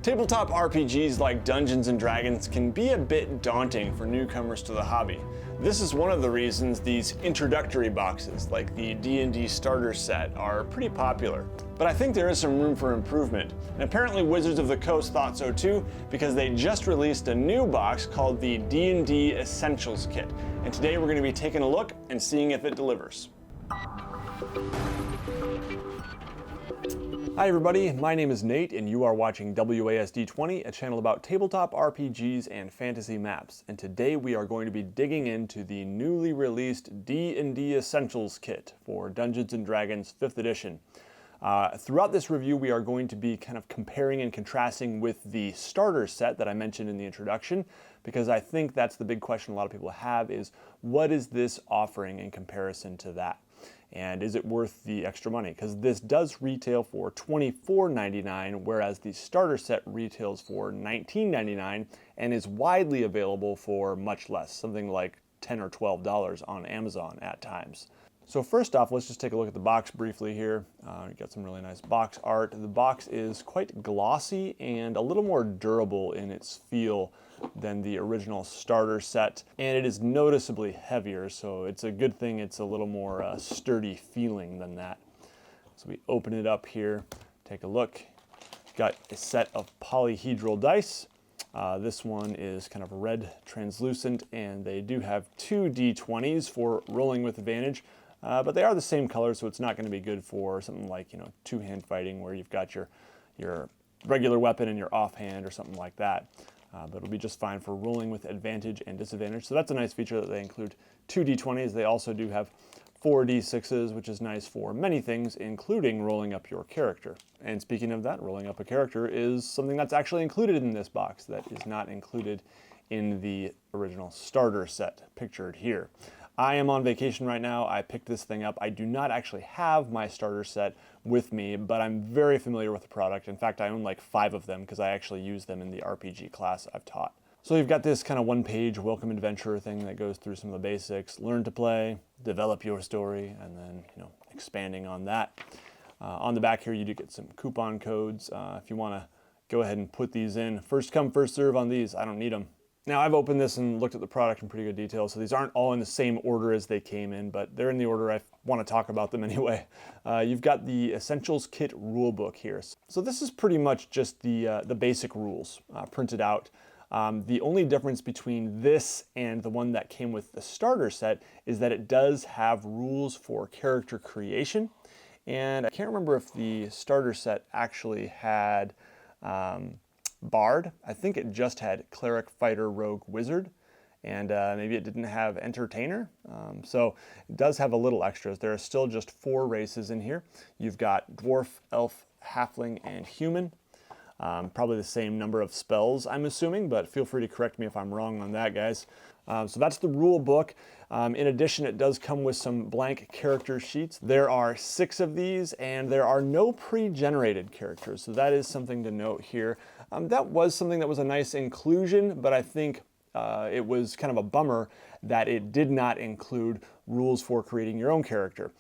Tabletop RPGs like Dungeons & Dragons can be a bit daunting for newcomers to the hobby. This is one of the reasons these introductory boxes, like the D&D starter set, are pretty popular. But I think there is some room for improvement, and apparently Wizards of the Coast thought so too, because they just released a new box called the D&D Essentials Kit, and today we're going to be taking a look and seeing if it delivers. Hi everybody, my name is Nate and you are watching WASD20, a channel about tabletop RPGs and fantasy maps. And today we are going to be digging into the newly released D&D Essentials Kit for Dungeons & Dragons 5th edition. Throughout this review we are going to be kind of comparing and contrasting with the starter set that I mentioned in the introduction, because I think that's the big question a lot of people have is, what is this offering in comparison to that? And is it worth the extra money? Because this does retail for $24.99, whereas the starter set retails for $19.99 and is widely available for much less, something like $10 or $12 on Amazon at times. So first off, let's just take a look at the box briefly here. You got some really nice box art. The box is quite glossy and a little more durable in its feel than the original starter set, and it is noticeably heavier, so it's a good thing it's a little more sturdy feeling than that. So we open it up here, take a look. Got a set of polyhedral dice. This one is kind of red translucent, and they do have two D20s for rolling with advantage. But they are the same color, so it's not going to be good for something like, two-hand fighting where you've got your regular weapon and your offhand or something like that. But it'll be just fine for rolling with advantage and disadvantage. So that's a nice feature that they include two D20s. They also do have four D6s, which is nice for many things, including rolling up your character. And speaking of that, rolling up a character is something that's actually included in this box that is not included in the original starter set pictured here. I am on vacation right now. I picked this thing up. I do not actually have my starter set with me, but I'm very familiar with the product. In fact, I own like 5 of them because I actually use them in the RPG class I've taught. So you've got this kind of one-page welcome adventure thing that goes through some of the basics, learn to play, develop your story, and then expanding on that. On the back here, you do get some coupon codes if you want to go ahead and put these in. First come, first serve on these. I don't need them. Now I've opened this and looked at the product in pretty good detail, so these aren't all in the same order as they came in, but they're in the order I want to talk about them anyway. You've got the Essentials Kit rulebook here. So this is pretty much just the basic rules printed out. The only difference between this and the one that came with the starter set is that it does have rules for character creation, and I can't remember if the starter set actually had Bard. I think it just had Cleric, Fighter, Rogue, Wizard, and maybe it didn't have Entertainer. So it does have a little extras. There are still just 4 races in here. You've got Dwarf, Elf, Halfling, and Human. Probably the same number of spells, I'm assuming, but feel free to correct me if I'm wrong on that, guys. So that's the rule book. In addition, it does come with some blank character sheets. There are 6 of these, and there are no pre-generated characters, so that is something to note here. That was something that was a nice inclusion, but I think it was kind of a bummer that it did not include rules for creating your own character.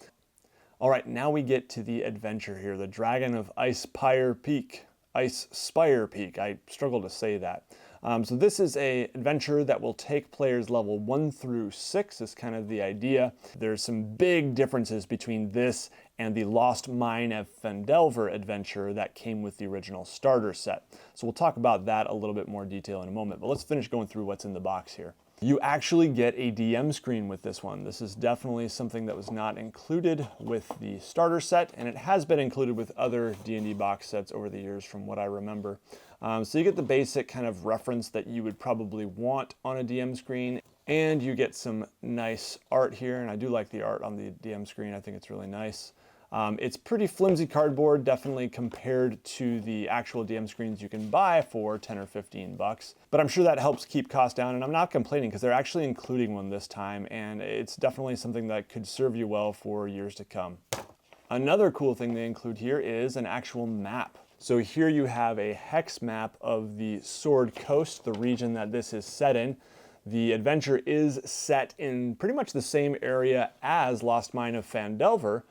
All right, now we get to the adventure here, the Dragon of Ice Spire Peak. Ice Spire Peak. I struggle to say that. So this is an adventure that will take players level 1 through 6 is kind of the idea. There's some big differences between this and the Lost Mine of Phandelver adventure that came with the original starter set. So we'll talk about that a little bit more detail in a moment, but let's finish going through what's in the box here. You actually get a DM screen with this one. This is definitely something that was not included with the starter set, and it has been included with other D&D box sets over the years from what I remember. So you get the basic kind of reference that you would probably want on a DM screen, and you get some nice art here, and I do like the art on the DM screen. I think it's really nice. It's pretty flimsy cardboard, definitely compared to the actual DM screens you can buy for 10 or 15 bucks. But I'm sure that helps keep costs down, and I'm not complaining because they're actually including one this time, and it's definitely something that could serve you well for years to come. Another cool thing they include here is an actual map. So here you have a hex map of the Sword Coast, the region that this is set in. The adventure is set in pretty much the same area as Lost Mine of Phandelver.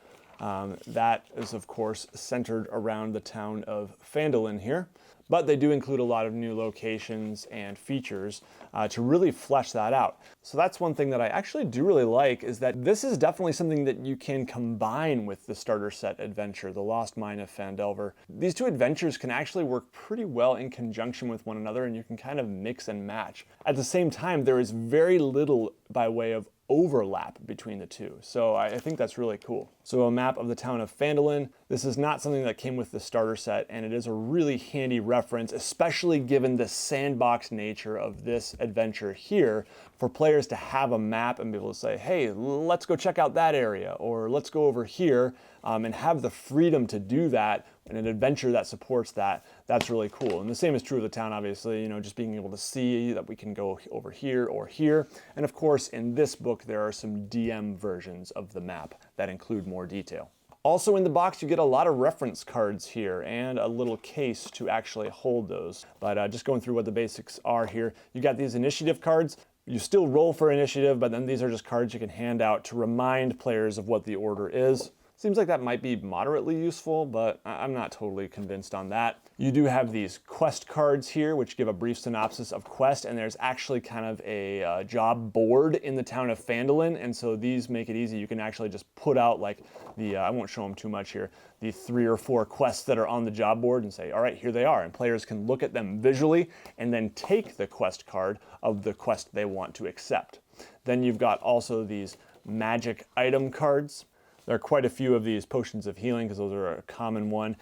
That is, of course, centered around the town of Phandalin here. But they do include a lot of new locations and features to really flesh that out. So that's one thing that I actually do really like, is that this is definitely something that you can combine with the starter set adventure, The Lost Mine of Phandelver. These two adventures can actually work pretty well in conjunction with one another, and you can kind of mix and match. At the same time, there is very little by way of overlap between the two. So I think that's really cool. So a map of the town of Phandalin. This is not something that came with the starter set, and it is a really handy reference, especially given the sandbox nature of this adventure here, for players to have a map and be able to say, hey, let's go check out that area, or let's go over here, and have the freedom to do that in an adventure that supports that. That's really cool. And the same is true of the town, obviously, just being able to see that we can go over here or here. And of course, in this book, there are some DM versions of the map that include more detail. Also in the box, you get a lot of reference cards here and a little case to actually hold those. But just going through what the basics are here, you got these initiative cards. You still roll for initiative, but then these are just cards you can hand out to remind players of what the order is. Seems like that might be moderately useful, but I'm not totally convinced on that. You do have these quest cards here, which give a brief synopsis of quest, and there's actually kind of a job board in the town of Phandalin, and so these make it easy. You can actually just put out like the, I won't show them too much here, the 3 or 4 quests that are on the job board and say, all right, here they are, and players can look at them visually and then take the quest card of the quest they want to accept. Then you've got also these magic item cards. There are quite a few of these potions of healing because those are a common one.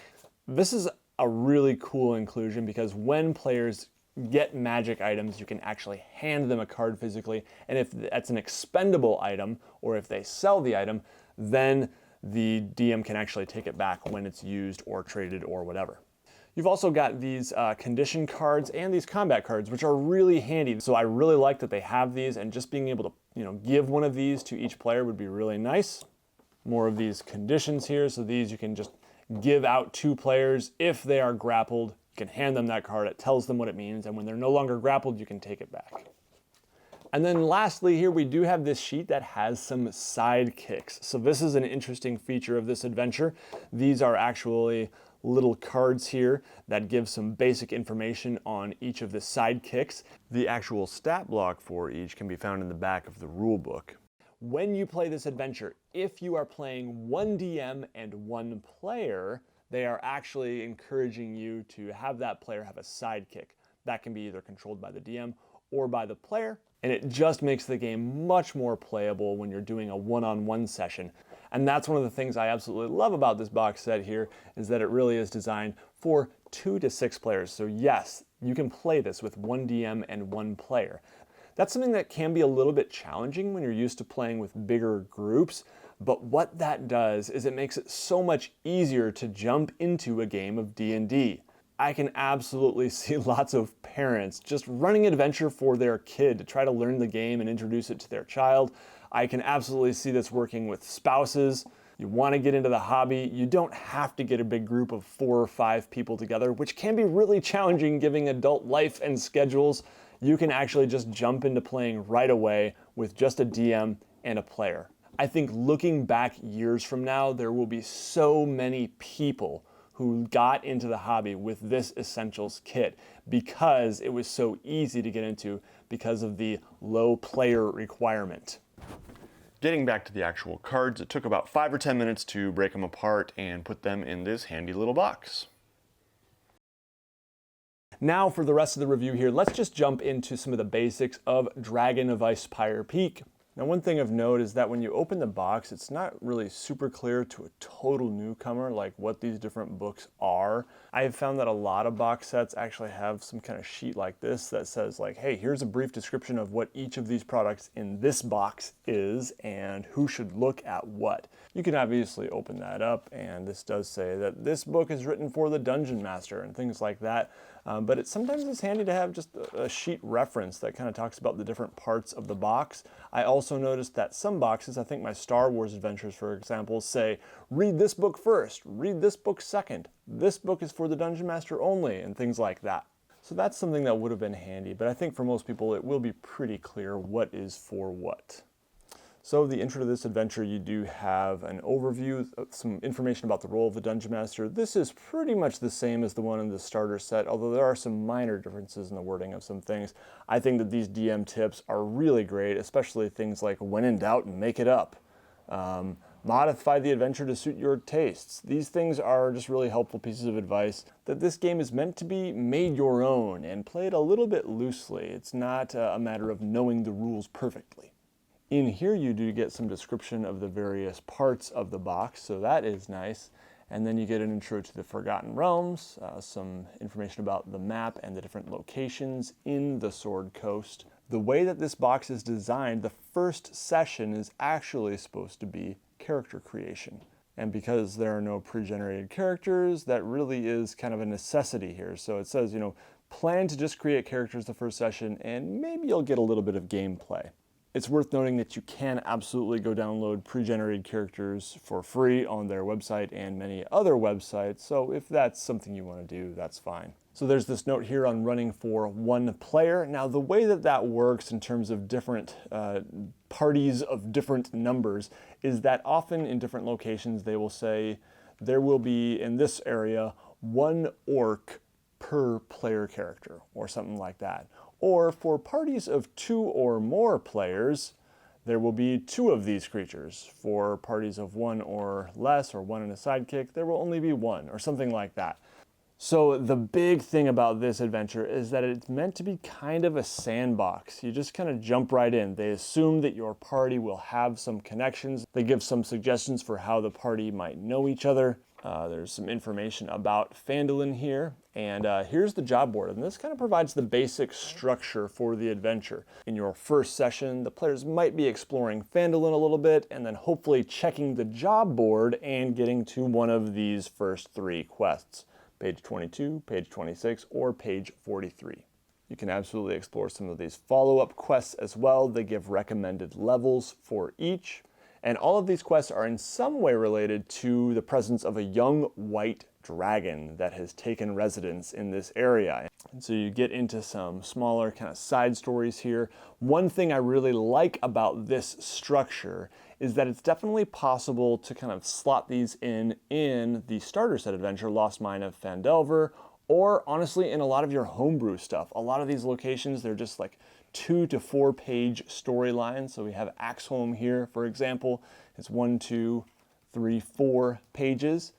This is a really cool inclusion because when players get magic items, you can actually hand them a card physically, and if that's an expendable item or if they sell the item, then the DM can actually take it back when it's used or traded or whatever. You've also got these condition cards and these combat cards, which are really handy. So I really like that they have these, and just being able to give one of these to each player would be really nice. More of these conditions here. So these you can just give out to players if they are grappled. You can hand them that card. It tells them what it means. And when they're no longer grappled, you can take it back. And then lastly here, we do have this sheet that has some sidekicks. So this is an interesting feature of this adventure. These are actually little cards here that give some basic information on each of the sidekicks. The actual stat block for each can be found in the back of the rule book. When you play this adventure, if you are playing one DM and one player, they are actually encouraging you to have that player have a sidekick. That can be either controlled by the DM or by the player, and it just makes the game much more playable when you're doing a one-on-one session. And that's one of the things I absolutely love about this box set here, is that it really is designed for 2 to 6 players. So yes, you can play this with one DM and one player. That's something that can be a little bit challenging when you're used to playing with bigger groups, but what that does is it makes it so much easier to jump into a game of D&D. I can absolutely see lots of parents just running an adventure for their kid to try to learn the game and introduce it to their child. I can absolutely see this working with spouses. You want to get into the hobby, you don't have to get a big group of 4 or 5 people together, which can be really challenging given adult life and schedules. You can actually just jump into playing right away with just a DM and a player. I think looking back years from now, there will be so many people who got into the hobby with this Essentials kit because it was so easy to get into because of the low player requirement. Getting back to the actual cards, it took about 5 or 10 minutes to break them apart and put them in this handy little box. Now for the rest of the review here, let's just jump into some of the basics of Dragon of Icespire Peak. Now one thing of note is that when you open the box, it's not really super clear to a total newcomer like what these different books are. I have found that a lot of box sets actually have some kind of sheet like this that says like, hey, here's a brief description of what each of these products in this box is and who should look at what. You can obviously open that up, and this does say that this book is written for the Dungeon Master and things like that. But sometimes it's handy to have just a sheet reference that kind of talks about the different parts of the box. I also noticed that some boxes, I think my Star Wars adventures, for example, say, read this book first, read this book second, this book is for the Dungeon Master only, and things like that. So that's something that would have been handy, but I think for most people it will be pretty clear what is for what. So the intro to this adventure, you do have an overview, some information about the role of the Dungeon Master. This is pretty much the same as the one in the starter set, although there are some minor differences in the wording of some things. I think that these DM tips are really great, especially things like when in doubt, make it up. Modify the adventure to suit your tastes. These things are just really helpful pieces of advice that this game is meant to be made your own and played a little bit loosely. It's not a matter of knowing the rules perfectly. In here you do get some description of the various parts of the box, so that is nice. And then you get an intro to the Forgotten Realms, some information about the map and the different locations in the Sword Coast. The way that this box is designed, the first session is actually supposed to be character creation. And because there are no pre-generated characters, that really is kind of a necessity here. So it says, plan to just create characters the first session and maybe you'll get a little bit of gameplay. It's worth noting that you can absolutely go download pre-generated characters for free on their website and many other websites, so if that's something you want to do, that's fine. So there's this note here on running for one player. Now the way that that works in terms of different parties of different numbers is that often in different locations they will say there will be, in this area, one orc per player character or something like that. Or for parties of 2 or more players, there will be 2 of these creatures. For parties of 1 or less, or 1 and a sidekick, there will only be 1, or something like that. So the big thing about this adventure is that it's meant to be kind of a sandbox. You just kind of jump right in. They assume that your party will have some connections. They give some suggestions for how the party might know each other. There's some information about Phandalin here, and here's the job board, and this kind of provides the basic structure for the adventure. In your first session, the players might be exploring Phandalin a little bit, and then hopefully checking the job board and getting to one of these first 3 quests. Page 22, page 26, or page 43. You can absolutely explore some of these follow-up quests as well. They give recommended levels for each. And all of these quests are in some way related to the presence of a young white dragon that has taken residence in this area. And so you get into some smaller kind of side stories here. One thing I really like about this structure is that it's definitely possible to kind of slot these in the starter set adventure, Lost Mine of Phandelver, or honestly in a lot of your homebrew stuff. A lot of these locations, they're just like 2 to 4 page storylines. So we have Axholm here, for example. It's 1, 2, 3, 4 pages.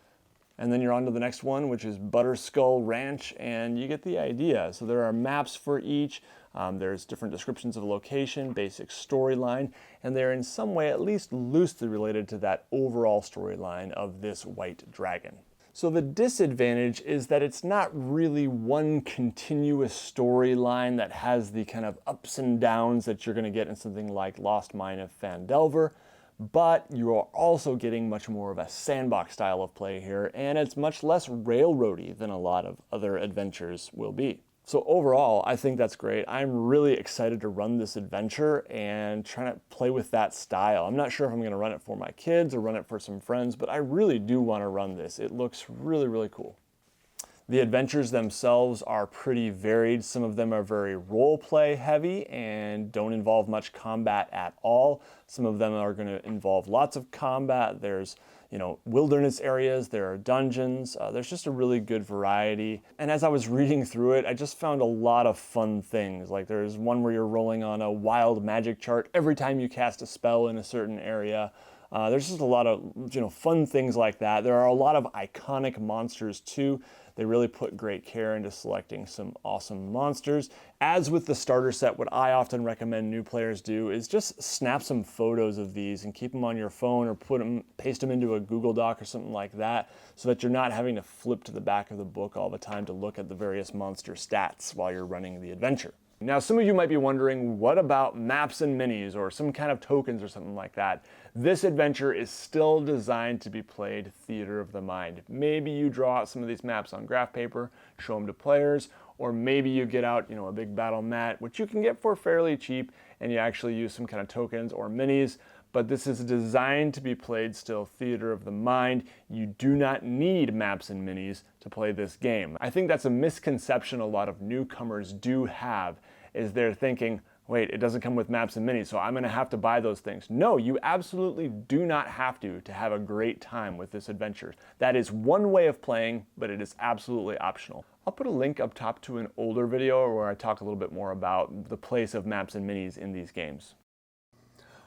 And then you're on to the next one, which is Butterskull Ranch, and you get the idea. So there are maps for each. There's different descriptions of location, basic storyline, and they're in some way at least loosely related to that overall storyline of this white dragon. So the disadvantage is that it's not really one continuous storyline that has the kind of ups and downs that you're going to get in something like Lost Mine of Phandelver, but you are also getting much more of a sandbox style of play here, and it's much less railroady than a lot of other adventures will be. So overall, I think that's great. I'm really excited to run this adventure and trying to play with that style. I'm not sure if I'm going to run it for my kids or run it for some friends, but I really do want to run this. It looks really, really cool. The adventures themselves are pretty varied. Some of them are very role play heavy and don't involve much combat at all. Some of them are going to involve lots of combat. There's wilderness areas, there are dungeons, there's just a really good variety. And as I was reading through it, I just found a lot of fun things. Like there's one where you're rolling on a wild magic chart every time you cast a spell in a certain area. There's just a lot of fun things like that. There are a lot of iconic monsters too. They really put great care into selecting some awesome monsters. As with the starter set, what I often recommend new players do is just snap some photos of these and keep them on your phone or paste them into a Google Doc or something like that so that you're not having to flip to the back of the book all the time to look at the various monster stats while you're running the adventure. Now, some of you might be wondering, what about maps and minis or some kind of tokens or something like that? This adventure is still designed to be played theater of the mind. Maybe you draw out some of these maps on graph paper, show them to players, or maybe you get out, a big battle mat, which you can get for fairly cheap, and you actually use some kind of tokens or minis. But this is designed to be played still theater of the mind. You do not need maps and minis to play this game. I think that's a misconception a lot of newcomers do have, is they're thinking, wait, it doesn't come with maps and minis, so I'm gonna have to buy those things. No, you absolutely do not have to have a great time with this adventure. That is one way of playing, but it is absolutely optional. I'll put a link up top to an older video where I talk a little bit more about the place of maps and minis in these games.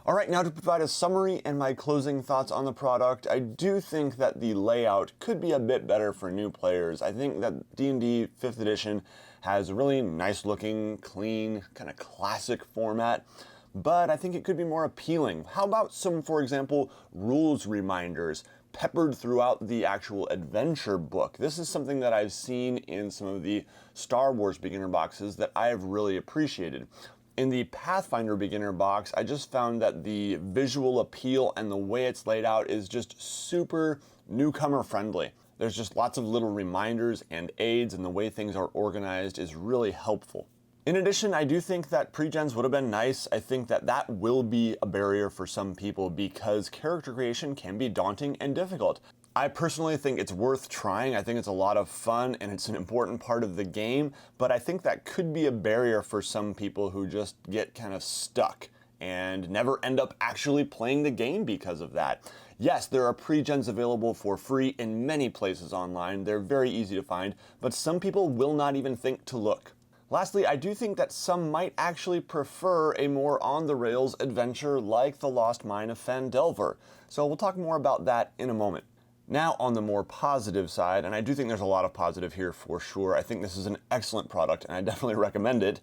All right, now to provide a summary and my closing thoughts on the product, I do think that the layout could be a bit better for new players. I think that D&D 5th edition has a really nice looking, clean, kind of classic format, but I think it could be more appealing. How about some, for example, rules reminders peppered throughout the actual adventure book? This is something that I've seen in some of the Star Wars beginner boxes that I have really appreciated. In the Pathfinder beginner box, I just found that the visual appeal and the way it's laid out is just super newcomer friendly. There's just lots of little reminders and aids, and the way things are organized is really helpful. In addition, I do think that pre-gens would have been nice. I think that that will be a barrier for some people because character creation can be daunting and difficult. I personally think it's worth trying. I think it's a lot of fun and it's an important part of the game, but I think that could be a barrier for some people who just get kind of stuck and never end up actually playing the game because of that. Yes, there are pre-gens available for free in many places online. They're very easy to find, but some people will not even think to look. Lastly, I do think that some might actually prefer a more on-the-rails adventure like The Lost Mine of Phandelver. So we'll talk more about that in a moment. Now on the more positive side, and I do think there's a lot of positive here for sure. I think this is an excellent product and I definitely recommend it.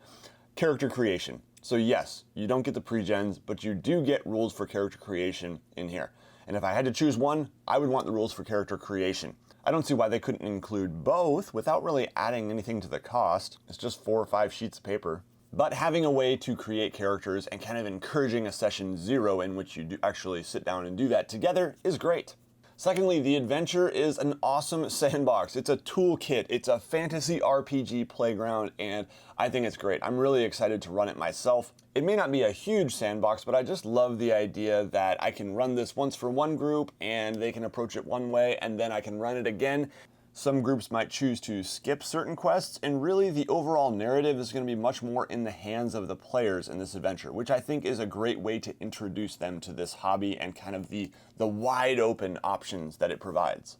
Character creation. So yes, you don't get the pre-gens, but you do get rules for character creation in here. And if I had to choose one, I would want the rules for character creation. I don't see why they couldn't include both without really adding anything to the cost. It's just 4 or 5 sheets of paper. But having a way to create characters and kind of encouraging a session 0 in which you do actually sit down and do that together is great. Secondly, the adventure is an awesome sandbox. It's a toolkit, it's a fantasy RPG playground, and I think it's great. I'm really excited to run it myself. It may not be a huge sandbox, but I just love the idea that I can run this once for one group and they can approach it one way and then I can run it again. Some groups might choose to skip certain quests, and really the overall narrative is going to be much more in the hands of the players in this adventure, which I think is a great way to introduce them to this hobby and kind of the wide open options that it provides.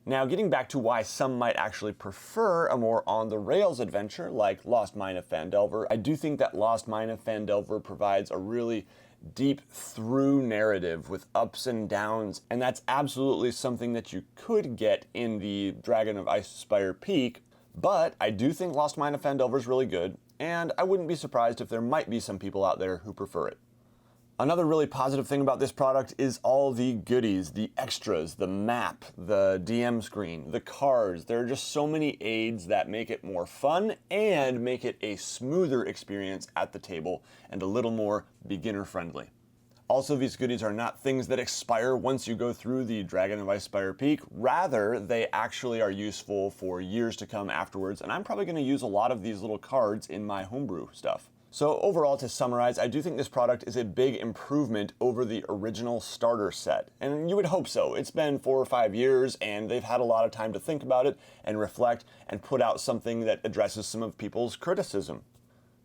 Now, getting back to why some might actually prefer a more on-the-rails adventure like Lost Mine of Phandelver, I do think that Lost Mine of Phandelver provides a really deep through narrative with ups and downs, and that's absolutely something that you could get in the Dragon of Icespire Peak, but I do think Lost Mine of Phandelver is really good, and I wouldn't be surprised if there might be some people out there who prefer it. Another really positive thing about this product is all the goodies, the extras, the map, the DM screen, the cards. There are just so many aids that make it more fun and make it a smoother experience at the table and a little more beginner friendly. Also, these goodies are not things that expire once you go through the Dragon of Icespire Peak. Rather, they actually are useful for years to come afterwards, and I'm probably going to use a lot of these little cards in my homebrew stuff. So overall, to summarize, I do think this product is a big improvement over the original starter set. And you would hope so. It's been 4 or 5 years and they've had a lot of time to think about it and reflect and put out something that addresses some of people's criticism.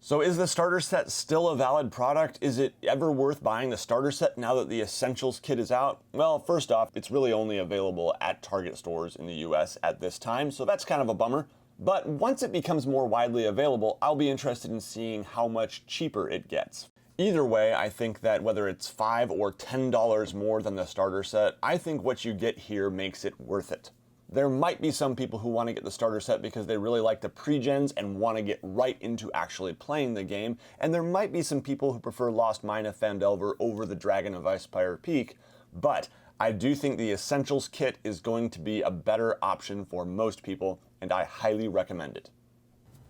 So is the starter set still a valid product? Is it ever worth buying the starter set now that the Essentials Kit is out? Well, first off, it's really only available at Target stores in the US at this time, so that's kind of a bummer. But once it becomes more widely available, I'll be interested in seeing how much cheaper it gets. Either way, I think that whether it's $5 or $10 more than the starter set, I think what you get here makes it worth it. There might be some people who want to get the starter set because they really like the pre-gens and want to get right into actually playing the game, and there might be some people who prefer Lost Mine of Phandelver over the Dragon of Icespire Peak, but I do think the Essentials Kit is going to be a better option for most people, and I highly recommend it.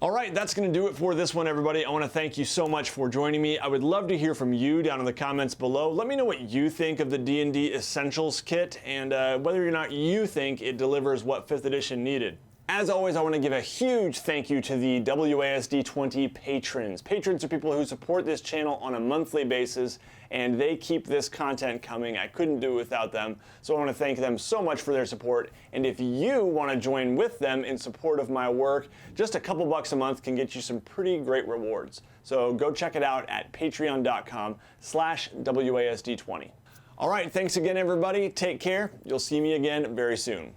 All right, that's going to do it for this one, everybody. I want to thank you so much for joining me. I would love to hear from you down in the comments below. Let me know what you think of the D&D Essentials Kit and whether or not you think it delivers what 5th edition needed. As always, I want to give a huge thank you to the WASD 20 patrons. Patrons are people who support this channel on a monthly basis, and they keep this content coming. I couldn't do it without them, so I want to thank them so much for their support. And if you want to join with them in support of my work, just a couple bucks a month can get you some pretty great rewards. So go check it out at patreon.com/WASD20. All right, thanks again, everybody. Take care. You'll see me again very soon.